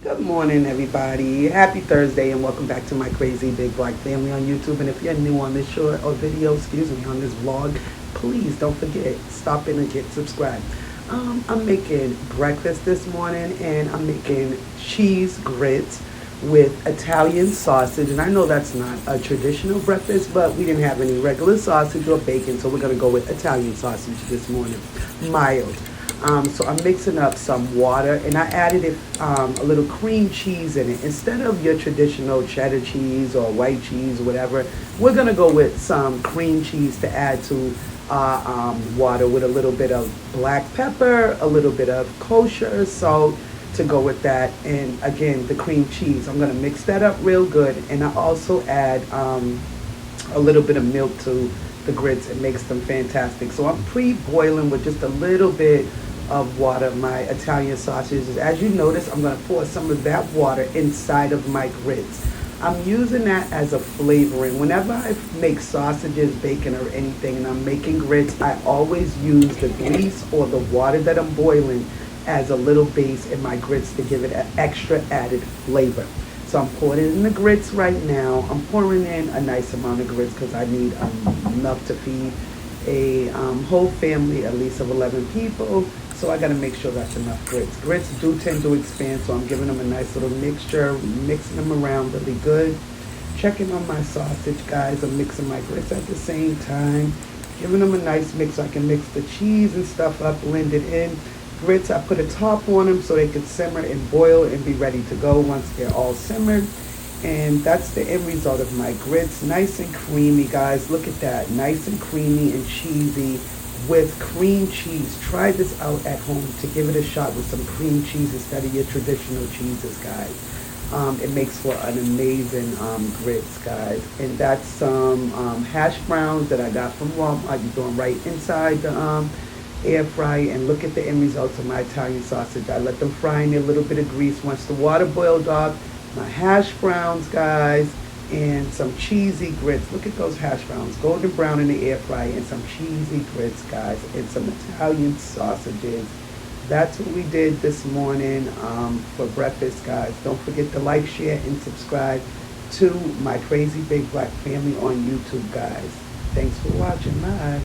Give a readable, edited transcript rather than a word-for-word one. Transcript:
Good morning, everybody. Happy Thursday, and welcome back to my crazy big black family on YouTube. And if you're new on this short or video, on this vlog, please don't forget, stop in and get subscribed. I'm making breakfast this morning, and I'm making cheese grits with Italian sausage. And I know that's not a traditional breakfast, but we didn't have any regular sausage or bacon, so we're gonna go with Italian sausage this morning, mild. So I'm mixing up some water, and I added a little cream cheese in it. Instead of your traditional cheddar cheese or white cheese or whatever, we're going to go with some cream cheese to add to water with a little bit of black pepper, a little bit of kosher salt to go with that, and again, the cream cheese. I'm going to mix that up real good, and I also add a little bit of milk to the grits. It makes them fantastic. So I'm pre-boiling with just a little bit of water my Italian sausages. As you notice, I'm going to pour some of that water inside of my grits. I'm using that as a flavoring. Whenever I make sausages, bacon, or anything, and I'm making grits, I always use the grease or the water that I'm boiling as a little base in my grits to give it an extra added flavor. So I'm pouring in the grits right now. I'm pouring in a nice amount of grits because I need enough to feed a whole family, at least of 11 people. So I got to make sure that's enough grits. Grits do tend to expand, so I'm giving them a nice little mixture, mixing them around really good. Checking on my sausage, guys. I'm mixing my grits at the same time. Giving them a nice mix so I can mix the cheese and stuff up, blend it in. Grits, I put a top on them so they could simmer and boil and be ready to go once they're all simmered. And that's the end result of my grits. Nice and creamy, guys. Look at that. Nice and creamy and cheesy with cream cheese. Try this out at home to give it a shot with some cream cheese instead of your traditional cheeses, guys. It makes for an amazing grits, guys. And that's some hash browns that I got from Walmart. You throw them right inside the air fry, and look at the end results of my Italian sausage. I let them fry in a little bit of grease. Once the water boiled off, my hash browns, guys, and some cheesy grits. Look at those hash browns, golden brown in the air fry, and some cheesy grits, guys, and some Italian sausages. That's what we did this morning for breakfast, guys. Don't forget to like, share, and subscribe to my crazy big black family on YouTube, guys. Thanks for watching. Bye.